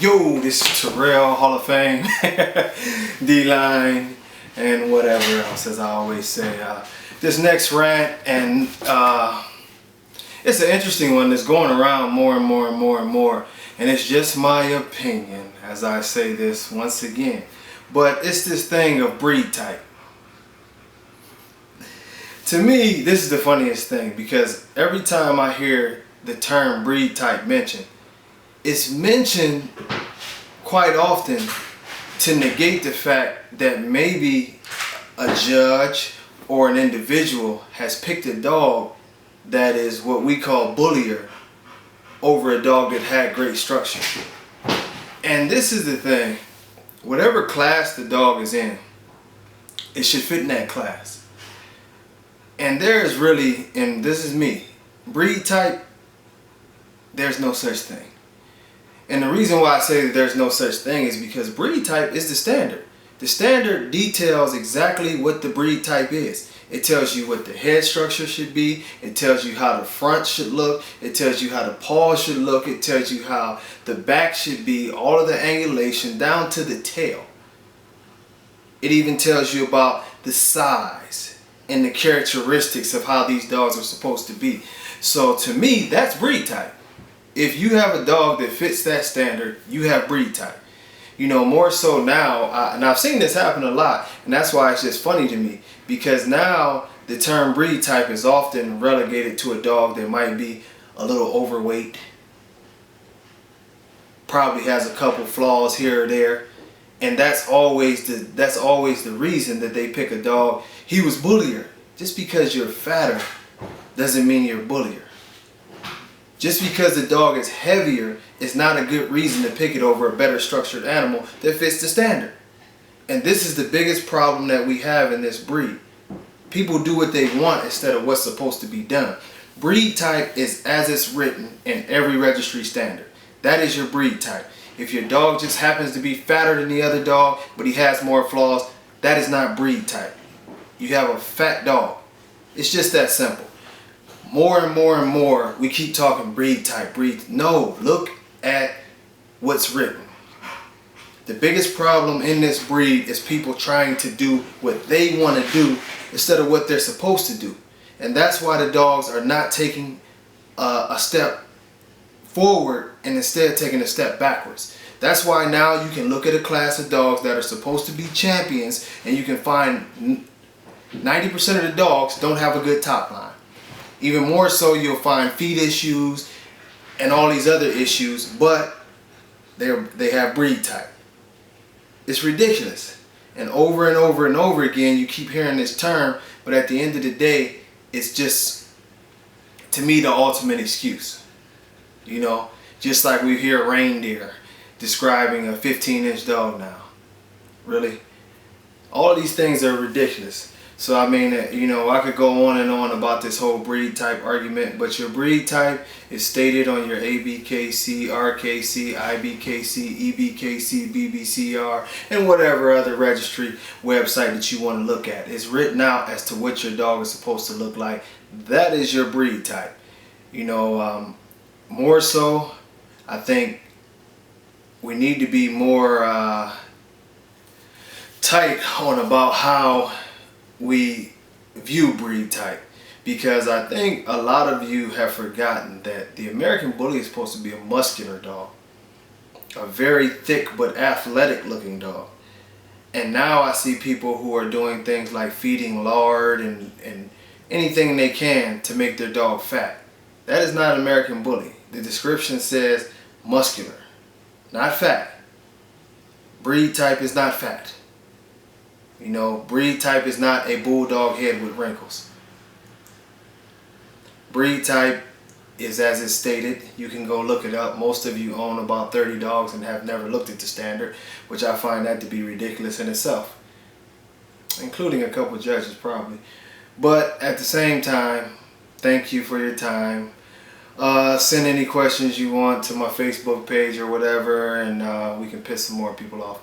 Yo, this is Terrell, Hall of Fame, D-Line, and whatever else, as I always say. This next rant, and it's an interesting one that's going around more and more and more and more, and it's just my opinion, as I say this once again. But it's this thing of breed type. To me, this is the funniest thing, because every time I hear the term breed type mentioned, it's mentioned quite often to negate the fact that maybe a judge or an individual has picked a dog that is what we call bullier over a dog that had great structure. And this is the thing, whatever class the dog is in, it should fit in that class. And there is really, and this is me, breed type, there's no such thing. And the reason why I say that there's no such thing is because breed type is the standard. The standard details exactly what the breed type is. It tells you what the head structure should be. It tells you how the front should look. It tells you how the paws should look. It tells you how the back should be, all of the angulation down to the tail. It even tells you about the size and the characteristics of how these dogs are supposed to be. So to me, that's breed type. If you have a dog that fits that standard, you have breed type. You know, more so now, and I've seen this happen a lot, and that's why it's just funny to me, because now the term breed type is often relegated to a dog that might be a little overweight, probably has a couple flaws here or there, and that's always the reason that they pick a dog. He was bullier. Just because you're fatter doesn't mean you're bullier. Just because the dog is heavier is not a good reason to pick it over a better structured animal that fits the standard. And this is the biggest problem that we have in this breed. People do what they want instead of what's supposed to be done. Breed type is as it's written in every registry standard. That is your breed type. If your dog just happens to be fatter than the other dog, but he has more flaws, that is not breed type. You have a fat dog. It's just that simple. More and more and more, we keep talking breed type, breed. No, look at what's written. The biggest problem in this breed is people trying to do what they want to do instead of what they're supposed to do. And that's why the dogs are not taking a step forward and instead taking a step backwards. That's why now you can look at a class of dogs that are supposed to be champions, and you can find 90% of the dogs don't have a good top line. Even more so, you'll find feet issues and all these other issues, but they have breed type. It's ridiculous. And over and over and over again, you keep hearing this term, but at the end of the day, it's just, to me, the ultimate excuse. You know, just like we hear reindeer describing a 15-inch dog now. Really? All these things are ridiculous. So I mean, you know, I could go on and on about this whole breed type argument, but your breed type is stated on your Abkc, Rkc, Ibkc, Ebkc, Bbcr, and whatever other registry website that you want to look at. It's written out as to what your dog is supposed to look like. That is your breed type. You know, more so, I think we need to be more tight on about how we view breed type, because I think a lot of you have forgotten that the American Bully is supposed to be a muscular dog, a very thick but athletic looking dog. And now I see people who are doing things like feeding lard and anything they can to make their dog fat. That is not American Bully. The description says muscular, not fat. Breed type is not fat. You know, breed type is not a bulldog head with wrinkles. Breed type is as it's stated. You can go look it up. Most of you own about 30 dogs and have never looked at the standard, which I find that to be ridiculous in itself, including a couple judges probably. But at the same time, thank you for your time. Send any questions you want to my Facebook page or whatever, and we can piss some more people off.